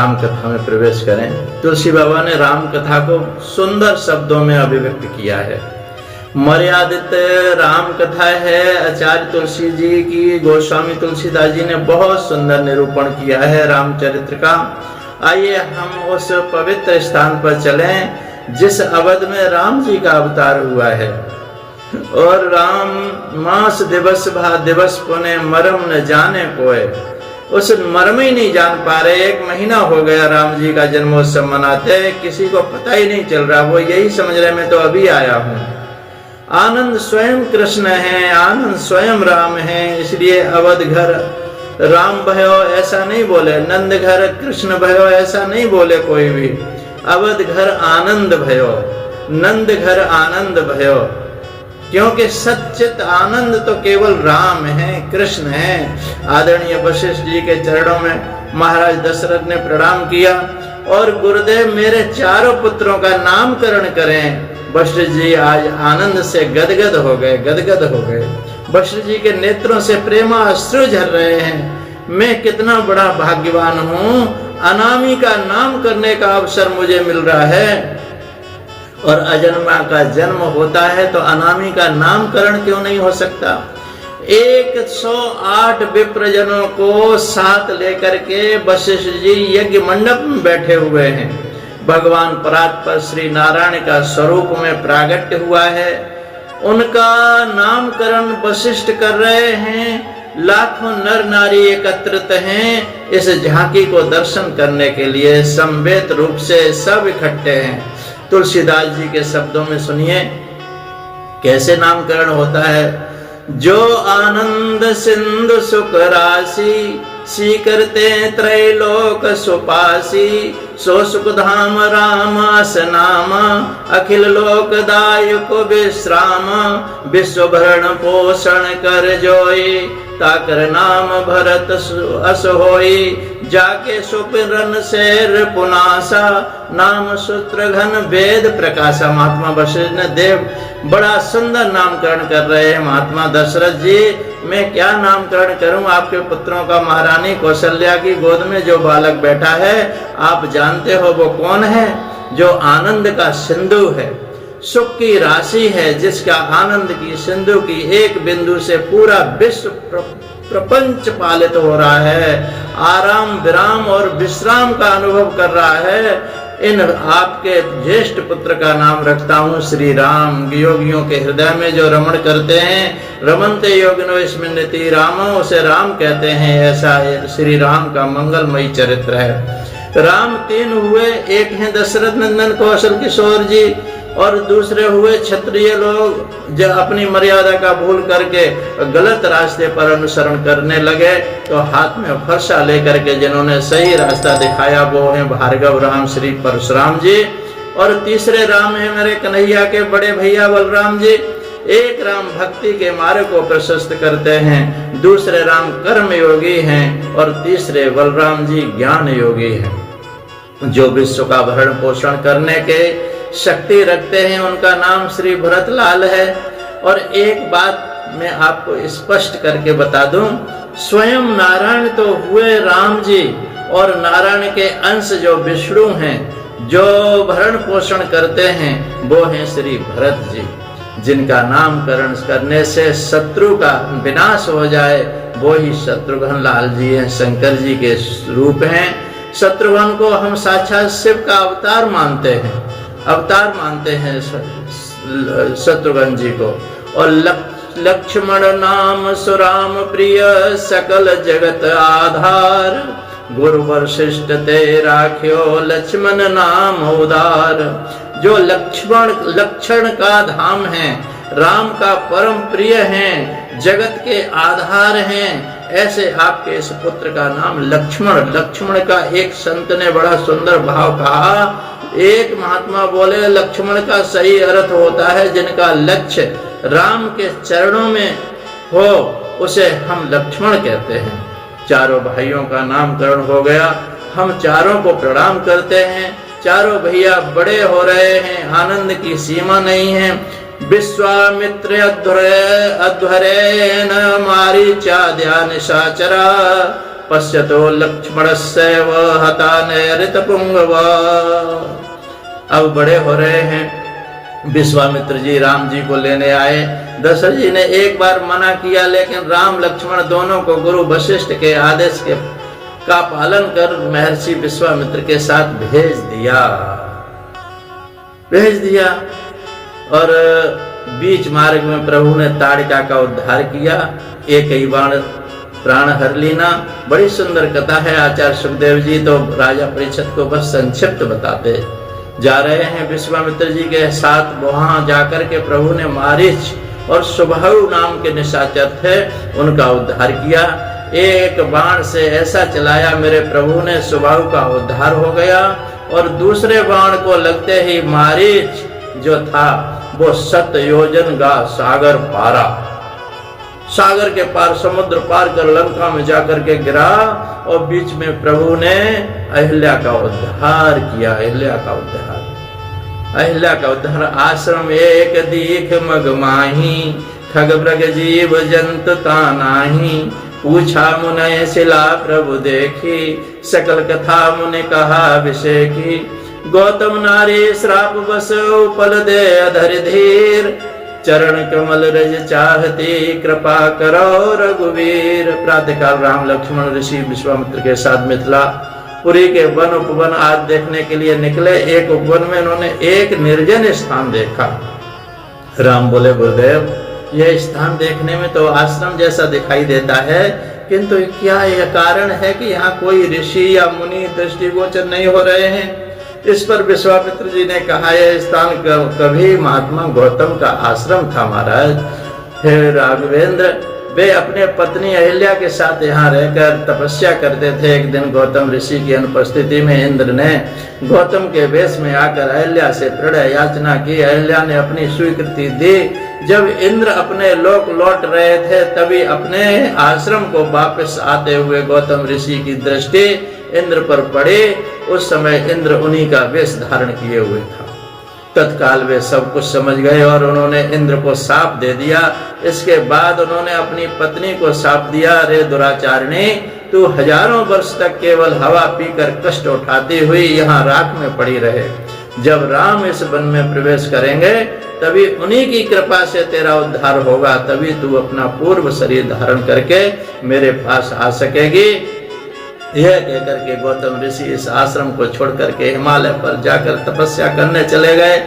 राम कथा में प्रवेश करें। तुलसी बाबा ने राम कथा को सुंदर शब्दों में अभिव्यक्त किया है। मर्यादित राम कथा है आचार्य तुलसी जी की। गोस्वामी तुलसीदास जी ने बहुत सुंदर निरूपण किया है रामचरित्र का। आइए हम उस पवित्र स्थान पर चलें जिस अवध में राम जी का अवतार हुआ है। और राम मास दिवस भा दिवस पुने मरम न जाने कोय, उस मर्म ही नहीं जान पा रहे। 1 महीना हो गया राम जी का जन्मोत्सव मनाते, किसी को पता ही नहीं चल रहा। वो यही समझ रहे मैं तो अभी आया हूँ। आनंद स्वयं कृष्ण है, आनंद स्वयं राम है, इसलिए अवध घर राम भयो ऐसा नहीं बोले, नंद घर कृष्ण भयो ऐसा नहीं बोले कोई भी। अवध घर आनंद भयो, नंद घर आनंद भयो, क्योंकि सच्चित आनंद तो केवल राम है, कृष्ण है। आदरणीय वशिष्ठ जी के चरणों में महाराज दशरथ ने प्रणाम किया और गुरुदेव मेरे 4 पुत्रों का नामकरण करें। वशिष्ठ जी आज आनंद से गदगद हो गए, गदगद हो गए। वशिष्ठ जी के नेत्रों से प्रेमाश्रु झर रहे हैं। मैं कितना बड़ा भाग्यवान हूँ, अनामी का नाम करने का अवसर मुझे मिल रहा है। और अजन्मा का जन्म होता है तो अनामी का नामकरण क्यों नहीं हो सकता। 108 विप्रजनों को साथ लेकर के वशिष्ठ जी यज्ञ मंडप में बैठे हुए हैं। भगवान परात्पर श्री नारायण का स्वरूप में प्रागट्य हुआ है, उनका नामकरण वशिष्ठ कर रहे हैं। लाखों नर नारी एकत्रित हैं इस झांकी को दर्शन करने के लिए। समवेत रूप से सब इकट्ठे हैं। तुलसीदास जी के शब्दों में सुनिए कैसे नामकरण होता है। जो आनंद सिंधु सुख राशि, सी करते त्रैलोक सुपासी, सो सुख धाम रामास नाम, अखिल लोक दायक विश्राम, विश्व भरण पोषण कर जोई, ताकर नाम भरत अस होई, जाके सुपिरन शेर पुनासा, नाम सूत्र घन वेद प्रकाशा। महात्मा वशिष्ठ ने देव बड़ा सुंदर नामकरण कर रहे हैं। महात्मा दशरथ जी मैं क्या नामकरण करूं आपके पुत्रों का। महारानी कौशल्या की गोद में जो बालक बैठा है आप जानते हो वो कौन है। जो आनंद का सिंधु है, सुख की राशि है, जिसका आनंद की सिंधु की एक बिंदु से पूरा विश्व प्रपंच पालित हो रहा है। आराम विराम और विश्राम का अनुभव कर रहा है। इन आपके ज्येष्ठ पुत्र का नाम रखता हूँ श्री राम। योगियों के हृदय में जो रमण करते हैं, रमनते योगिनो स्मृति राम, उसे राम कहते हैं। ऐसा श्री राम का मंगलमयी चरित्र है। राम 3 हुए, एक हैं दशरथ नंदन कौशल किशोर जी और दूसरे हुए क्षत्रिय लोग जो अपनी मर्यादा का भूल करके गलत रास्ते पर अनुसरण करने लगे। तो हाथ में फरसा लेकर के जिन्होंने सही रास्ता दिखाया वो हैं भार्गव राम श्री परशुराम जी। और तीसरे राम है मेरे कन्हैया के बड़े भैया बलराम जी। एक राम भक्ति के मार्ग को प्रशस्त करते हैं, दूसरे राम कर्म योगी हैं और तीसरे बलराम जी ज्ञान योगी हैं। जो विश्व का भरण पोषण करने के शक्ति रखते हैं उनका नाम श्री भरतलाल है। और एक बात मैं आपको स्पष्ट करके बता दूं, स्वयं नारायण तो हुए राम जी और नारायण के अंश जो विष्णु हैं, जो भरण पोषण करते हैं वो हैं श्री भरत जी। जिनका नामकरण करने से शत्रु का विनाश हो जाए वो ही शत्रुघ्न लाल जी हैं, शंकर जी के रूप हैं। शत्रुघ्न को हम साक्षात शिव का अवतार मानते हैं, अवतार मानते हैं शत्रुघ्न जी को। और लक्ष्मण नाम सुराम प्रिय, सकल जगत आधार, गुरु वशिष्ठ ते राख्यो, लक्ष्मण नाम उदार। जो लक्षण का धाम है, राम का परम प्रिय हैं, जगत के आधार हैं, ऐसे आपके इस पुत्र का नाम लक्ष्मण। लक्ष्मण का एक संत ने बड़ा सुंदर भाव कहा। एक महात्मा बोले लक्ष्मण का सही अर्थ होता है जिनका लक्ष्य राम के चरणों में हो, उसे हम लक्ष्मण कहते हैं। चारों भाइयों का नामकरण हो गया। हम चारों को प्रणाम करते हैं। चारों भैया बड़े हो रहे हैं, आनंद की सीमा नहीं है। विश्वामित्र अध्वरेण मारीचाद्या निशाचरा, पश्यतो लक्ष्मणस्यैव हताने ऋतपुंगव। अब बड़े हो रहे हैं, विश्वामित्र जी राम जी को लेने आए। दशरथ जी ने एक बार मना किया, लेकिन राम लक्ष्मण दोनों को गुरु वशिष्ठ के आदेश का पालन कर महर्षि विश्वामित्र के साथ भेज दिया। और बीच मार्ग में प्रभु ने ताड़िका का उद्धार किया, एक ही बाण प्राण हर लीना। बड़ी सुंदर कथा है। आचार्य सुखदेव जी तो राजा परीक्षित को बस संक्षिप्त बताते जा रहे हैं। विश्वामित्र जी के साथ वहां जाकर के प्रभु ने मारीच और सुबाहु नाम के निशाचर थे, उनका उद्धार किया। एक बाण से ऐसा चलाया मेरे प्रभु ने, सुबाहु का उद्धार हो गया। और दूसरे बाण को लगते ही मारीच जो था वो 7 योजन का सागर पारा, सागर के पार, समुद्र पार कर लंका में जाकर के गिरा। और बीच में प्रभु ने अहिल्या का उद्धार किया। अहिल्या का उद्धार। आश्रम एक दीख मगमाही, खग मृग जीव जंतु तानाही। पूछा मुने शिला प्रभु देखी, सकल कथा मुनि कहा विषय की। गौतम नारी श्राप बस पल दे अधर धीर, चरण कमल रज चाहती कृपा करो रघुवीर। प्रातःकाल राम लक्ष्मण ऋषि विश्वामित्र के साथ मिथिला पुरी के वन उपवन आज देखने के लिए निकले। एक उपवन में उन्होंने एक निर्जन स्थान देखा। राम बोले, गुरुदेव यह स्थान देखने में तो आश्रम जैसा दिखाई देता है, किंतु क्या यह कारण है कि यहाँ कोई ऋषि या मुनि दृष्टिगोचर नहीं हो रहे हैं? इस पर विश्वामित्र जी ने कहा, यह स्थान कभी महात्मा गौतम का आश्रम था महाराज। हे राघवेंद्र, वे अपने पत्नी अहिल्या के साथ यहाँ रहकर तपस्या करते थे। एक दिन गौतम ऋषि की अनुपस्थिति में इंद्र ने गौतम के वेश में आकर अहिल्या से प्रणय याचना की। अहिल्या ने अपनी स्वीकृति दी। जब इंद्र अपने लोक लौट रहे थे, तभी अपने आश्रम को वापस आते हुए गौतम ऋषि की दृष्टि इंद्र पर पड़ी। उस समय इंद्र उन्हीं का वेश धारण किए हुए था। तत्काल वे सब कुछ समझ गए और उन्होंने इंद्र को शाप दे दिया। इसके बाद उन्होंने अपनी पत्नी को शाप दिया, रे दुराचारिणी, तू हजारों वर्ष तक केवल हवा पीकर कष्ट उठाती हुई यहाँ राख में पड़ी रहे। जब राम इस वन में प्रवेश करेंगे तभी उन्हीं की कृपा से तेरा उद्धार होगा, तभी तू अपना पूर्व शरीर धारण करके मेरे पास आ सकेगी। यह कहकर के गौतम ऋषि इस आश्रम को छोड़ करके हिमालय पर जाकर तपस्या करने चले गए।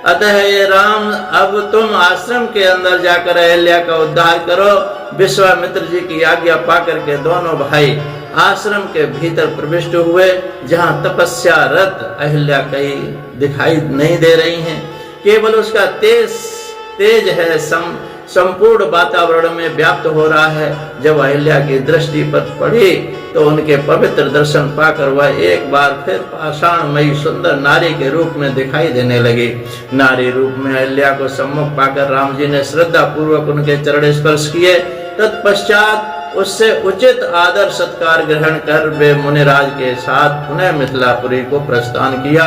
अतः ये राम, अब तुम आश्रम के अंदर जाकर अहिल्या का उद्धार करो। विश्वामित्र जी की आज्ञा पाकर के दोनों भाई आश्रम के भीतर प्रविष्ट हुए, जहाँ तपस्यारत अहिल्या कहीं दिखाई नहीं दे रही हैं, केवल उसका तेज है संपूर्ण वातावरण में व्याप्त हो रहा है। जब अहिल्या की दृष्टि पर पड़ी तो उनके पवित्र दर्शन पाकर वह एक बार फिर पाषाणमयी सुंदर नारी के रूप में दिखाई देने लगी। नारी रूप में अहिल्या को सम्मुख पाकर राम जी ने श्रद्धा पूर्वक उनके चरण स्पर्श किए। तत्पश्चात उससे उचित आदर सत्कार ग्रहण कर वे मुनिराज के साथ पुनः मिथिलापुरी को प्रस्थान किया।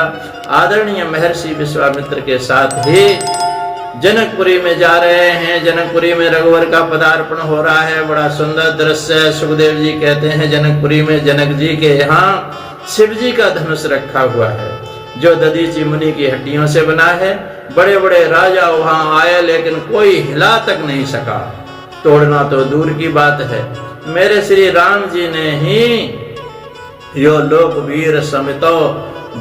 आदरणीय महर्षि विश्वामित्र के साथ ही जनकपुरी में जा रहे हैं। जनकपुरी में रघुवर का पदार्पण हो रहा है। बड़ा सुंदर दृश्य है। सुखदेव जी कहते हैं जनकपुरी में जनक जी के यहाँ शिव जी का धनुष रखा हुआ है, जो दधीचि मुनि की हड्डियों से बना है। बड़े बड़े राजा वहां आए, लेकिन कोई हिला तक नहीं सका। तोड़ना तो दूर की बात है, मेरे श्री राम जी ने ही यो लोक वीर समितो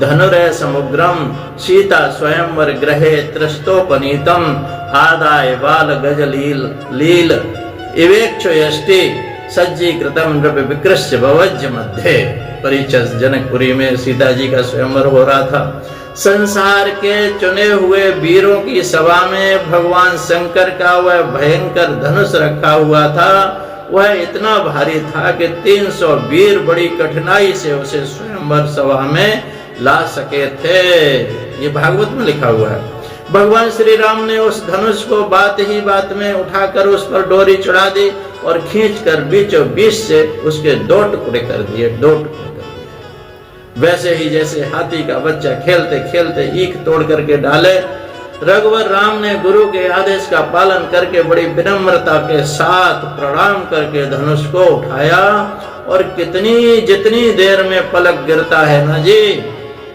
धनुरे समुद्रम सीता स्वयंवर ग्रहे त्रस्तोपनीतम आदाय बाल गज लील इवेक्षु यष्टि सज्जीकृतम नृप विकृष्य भवज्य मध्य। परिचय जनकपुरी में सीता जी का स्वयंवर हो रहा था। संसार के चुने हुए वीरों की सभा में भगवान शंकर का वह भयंकर धनुष रखा हुआ था। वह इतना भारी था कि 300 वीर बड़ी कठिनाई से उसे स्वयंवर सभा में ला सके थे। ये भागवत में लिखा हुआ है। भगवान श्री राम ने उस धनुष को बात ही बात में उठाकर उस पर डोरी चढ़ा दी और खींचकर बीचों बीच से उसके 2 टुकड़े कर दिए। 2 टुकड़े कर दिए। वैसे ही जैसे हाथी का बच्चा खेलते खेलते ईख तोड़ करके डाले, रघुवर राम ने गुरु के आदेश का पालन करके बड़ी विनम्रता के साथ प्रणाम करके धनुष को उठाया और जितनी देर में पलक गिरता है ना जी,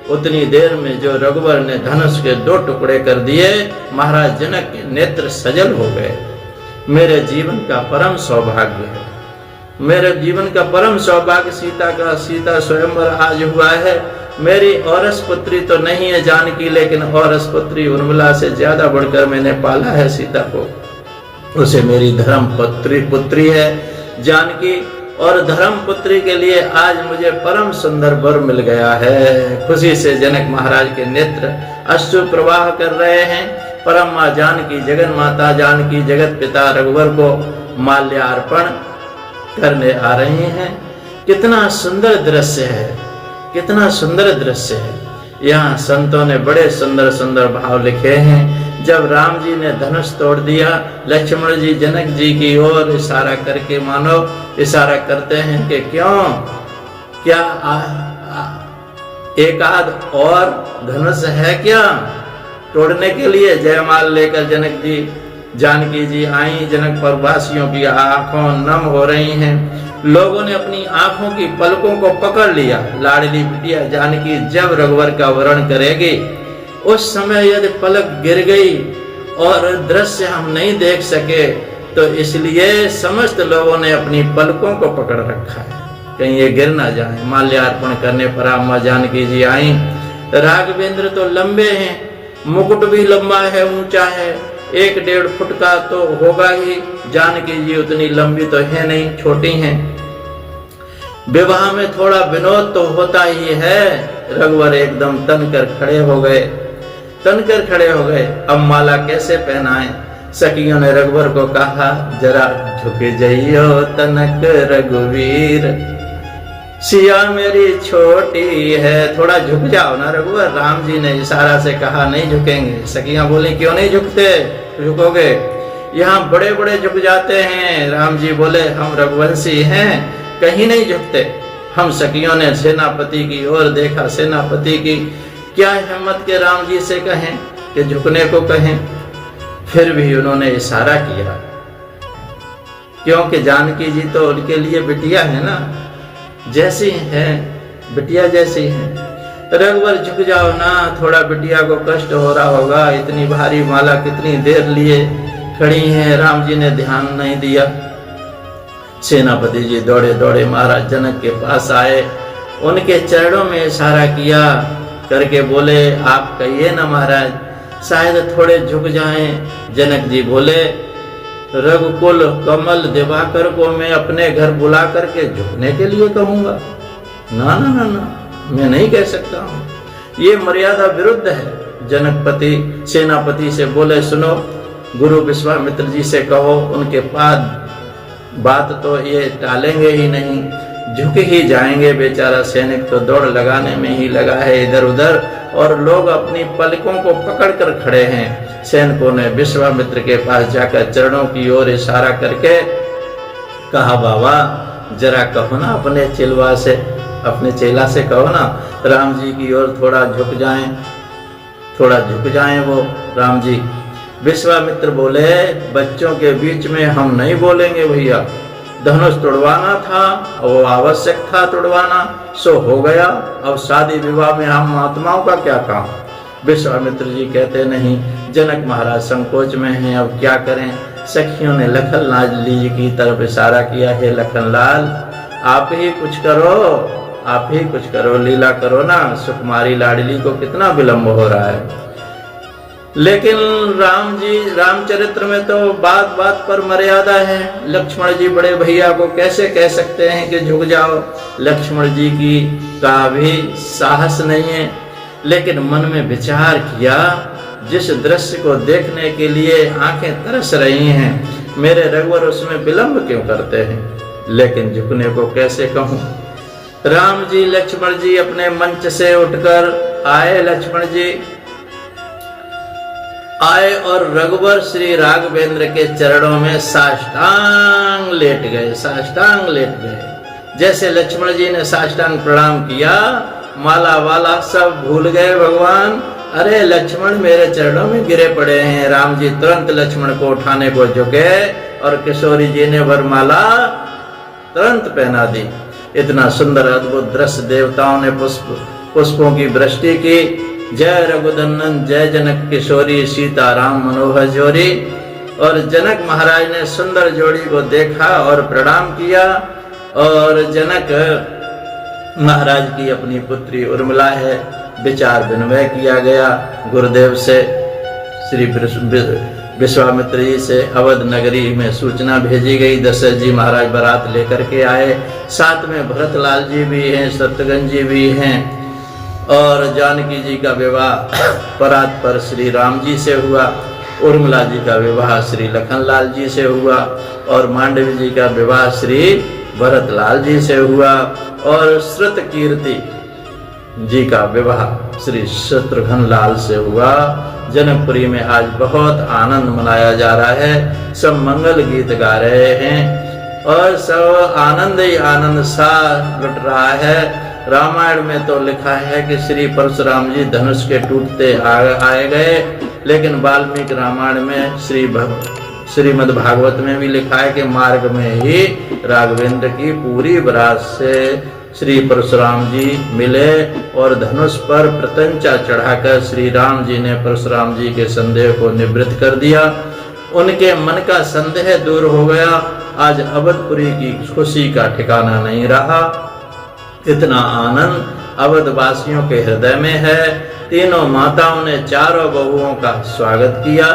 उतनी देर में जो रघुवर ने धनुष के 2 टुकड़े कर दिए, महाराज जनक के नेत्र सजल हो गए। मेरे जीवन का परम सौभाग्य है, मेरे जीवन का परम सौभाग्य सीता स्वयंवर आज हुआ है। मेरी औरस पुत्री तो नहीं है जानकी, लेकिन औरस पुत्री उर्मिला से ज्यादा बढ़कर मैंने पाला है सीता को। उसे मेरी धर्म पुत्री है जानकी, और धर्म पुत्री के लिए आज मुझे परम सुंदर वर मिल गया है। खुशी से जनक महाराज के नेत्र अश्रु प्रवाह कर रहे हैं। परम माँ जानकी, जगन माता जानकी जगत पिता रघुवर को माल्यार्पण करने आ रही हैं। कितना सुंदर दृश्य है, कितना सुंदर दृश्य है। यहाँ संतों ने बड़े सुंदर सुंदर भाव लिखे हैं। जब राम जी ने धनुष तोड़ दिया, लक्ष्मण जी जनक जी की ओर इशारा करके, मानो इशारा करते हैं कि क्यों, क्या एक आध और धनुष है क्या तोड़ने के लिए। जयमाल लेकर जनक जी जानकी जी आई। जनक परवासियों की आंखों नम हो रही हैं। लोगों ने अपनी आंखों की पलकों को पकड़ लिया। लाडली बिटिया जानकी जब रघुवर का वर्ण करेगी, उस समय यदि पलक गिर गई और दृश्य हम नहीं देख सके, तो इसलिए समस्त लोगों ने अपनी पलकों को पकड़ रखा है, कहीं ये गिर ना जाए। माल्यार्पण करने पर अम्मा जानकी जी आई। राघवेंद्र तो लंबे हैं, मुकुट भी लंबा है, ऊंचा है, 1-1.5 फुट का तो होगा ही। जानकी जी उतनी लंबी तो है नहीं, छोटी हैं। विवाह में थोड़ा विनोद तो होता ही है। रघुवर एकदम तनकर खड़े हो गए। अब माला कैसे पहनाएं। सखियों ने रघुवर को कहा, जरा झुक जाइयो तनक रघुवीर, सिया मेरी छोटी है, थोड़ा झुक जाओ ना रघुवर। राम जी ने इशारा से कहा, नहीं झुकेंगे। सखियां बोली, क्यों नहीं झुकते, झुकोगे। यहाँ बड़े बड़े झुक जाते हैं। राम जी बोले, हम रघुवंशी हैं, कहीं नहीं झुकते। हम सखियों ने सेनापति की ओर देखा। सेनापति की क्या हिम्मत के राम जी से कहें कि झुकने को कहें। फिर भी उन्होंने इशारा किया, क्योंकि जानकी जी तो उनके लिए बिटिया है ना, जैसी है बिटिया जैसी है। रघुवर झुक जाओ ना, थोड़ा बिटिया को कष्ट हो रहा होगा, इतनी भारी माला कितनी देर लिए खड़ी है। राम जी ने ध्यान नहीं दिया। सेनापति जी दौड़े दौड़े महाराज जनक के पास आए, उनके चरणों में इशारा किया करके बोले, आप कहिए ना महाराज, शायद थोड़े झुक जाएं। जनक जी बोले, रघुकुल कमल दिवाकर को मैं अपने घर बुला करके झुकने के लिए कहूंगा? ना ना ना ना, मैं नहीं कह सकता हूँ, ये मर्यादा विरुद्ध है। जनकपति सेनापति से बोले, सुनो, गुरु विश्वामित्र जी से कहो, उनके पास बात तो ये टालेंगे ही नहीं, झुक ही जाएंगे। बेचारा सैनिक तो दौड़ लगाने में ही लगा है इधर उधर, और लोग अपनी पलकों को पकड़कर खड़े हैं। सैनिकों ने विश्वामित्र के पास जाकर चरणों की ओर इशारा करके कहा, बाबा जरा कहो ना अपने चिलवा से, अपने चेला से कहो ना, राम जी की ओर थोड़ा झुक जाएं, थोड़ा झुक जाएं वो राम जी। विश्वामित्र बोले, बच्चों के बीच में हम नहीं बोलेंगे भैया, धनुष तोड़वाना था, वो आवश्यक था तोड़वाना, सो हो गया, अब शादी विवाह में हम महात्माओं का क्या काम। विश्वामित्र जी कहते, नहीं, जनक महाराज संकोच में हैं, अब क्या करें। सखियों ने लखनलाल जी की तरफ इशारा किया, हे लखनलाल, आप ही कुछ करो, आप ही कुछ करो, लीला करो ना, सुकुमारी लाडली को कितना विलंब हो रहा है। लेकिन राम जी, रामचरित्र में तो बात बात पर मर्यादा है। लक्ष्मण जी बड़े भैया को कैसे कह सकते हैं कि झुक जाओ। लक्ष्मण जी की का भी साहस नहीं है। लेकिन मन में विचार किया, जिस दृश्य को देखने के लिए आंखें तरस रही हैं, मेरे रघुवर उसमें विलंब क्यों करते हैं। लेकिन झुकने को कैसे कहूं। राम जी लक्ष्मण जी अपने मंच से उठकर आए। लक्ष्मण जी आए और रघुवर श्री राघवेंद्र के चरणों में साष्टांग लेट गए, साष्टांग लेट गए। जैसे लक्ष्मण जी ने साष्टांग प्रणाम किया, माला वाला सब भूल गए भगवान। अरे लक्ष्मण मेरे चरणों में गिरे पड़े हैं। राम जी तुरंत लक्ष्मण को उठाने को झुके और किशोरी जी ने वरमाला तुरंत पहना दी। इतना सुंदर अद्भुत दृश्य देवताओं ने पुष्पों की वृष्टि की। जय रघुनंदन जय जनक किशोरी, सीताराम मनोहर जोरी। और जनक महाराज ने सुंदर जोड़ी को देखा और प्रणाम किया। और जनक महाराज की अपनी पुत्री उर्मिला है, विचार विनिमय किया गया गुरुदेव से। श्री विश्वामित्र जी से अवध नगरी में सूचना भेजी गई। दशरथ जी महाराज बारात लेकर के आए, साथ में भरतलाल जी भी हैं, शत्रुघ्न जी भी हैं। और जानकी जी का विवाह परात पर श्री राम जी से हुआ, उर्मिला जी का विवाह श्री लखनलाल जी से हुआ, और मांडवी जी का विवाह श्री भरतलाल जी से हुआ, और श्रुतकीर्ति जी का विवाह श्री शत्रुघ्न लाल से हुआ। जनकपुरी में आज बहुत आनंद मनाया जा रहा है, सब मंगल गीत गा रहे हैं और सब आनंद ही आनंद सा लुट रहा है। रामायण में तो लिखा है कि श्री परशुराम जी धनुष के टूटते आए गए, लेकिन वाल्मीकि रामायण में श्रीमद् भागवत में भी लिखा है कि मार्ग में ही राघवेंद्र की पूरी बारात से श्री परशुराम जी मिले और धनुष पर प्रत्यंचा चढ़ाकर श्री राम जी ने परशुराम जी के संदेह को निवृत्त कर दिया। उनके मन का संदेह दूर हो गया। आज अवधपुरी की खुशी का ठिकाना नहीं रहा। इतना आनंद अवध वासियों के हृदय में है। तीनों माताओं ने चारों बहुओं का स्वागत किया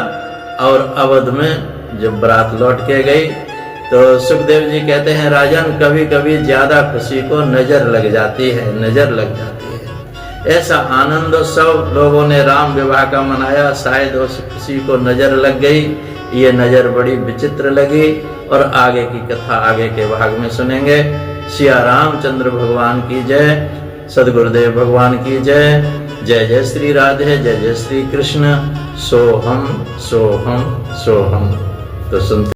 और अवध में जब बारात लौट के गई तो सुखदेव जी कहते हैं, राजन कभी कभी ज्यादा खुशी को नजर लग जाती है। ऐसा आनंदोत्सव लोगों ने राम विवाह का मनाया, शायद उस खुशी को नजर लग गई। ये नजर बड़ी विचित्र लगी और आगे की कथा आगे के भाग में सुनेंगे। सिया रामचंद्र भगवान की जय, सदगुरुदेव भगवान की जय। जय जय श्री राधे, जय जय श्री कृष्ण। सोहम सोहम सोहम। तो सुनते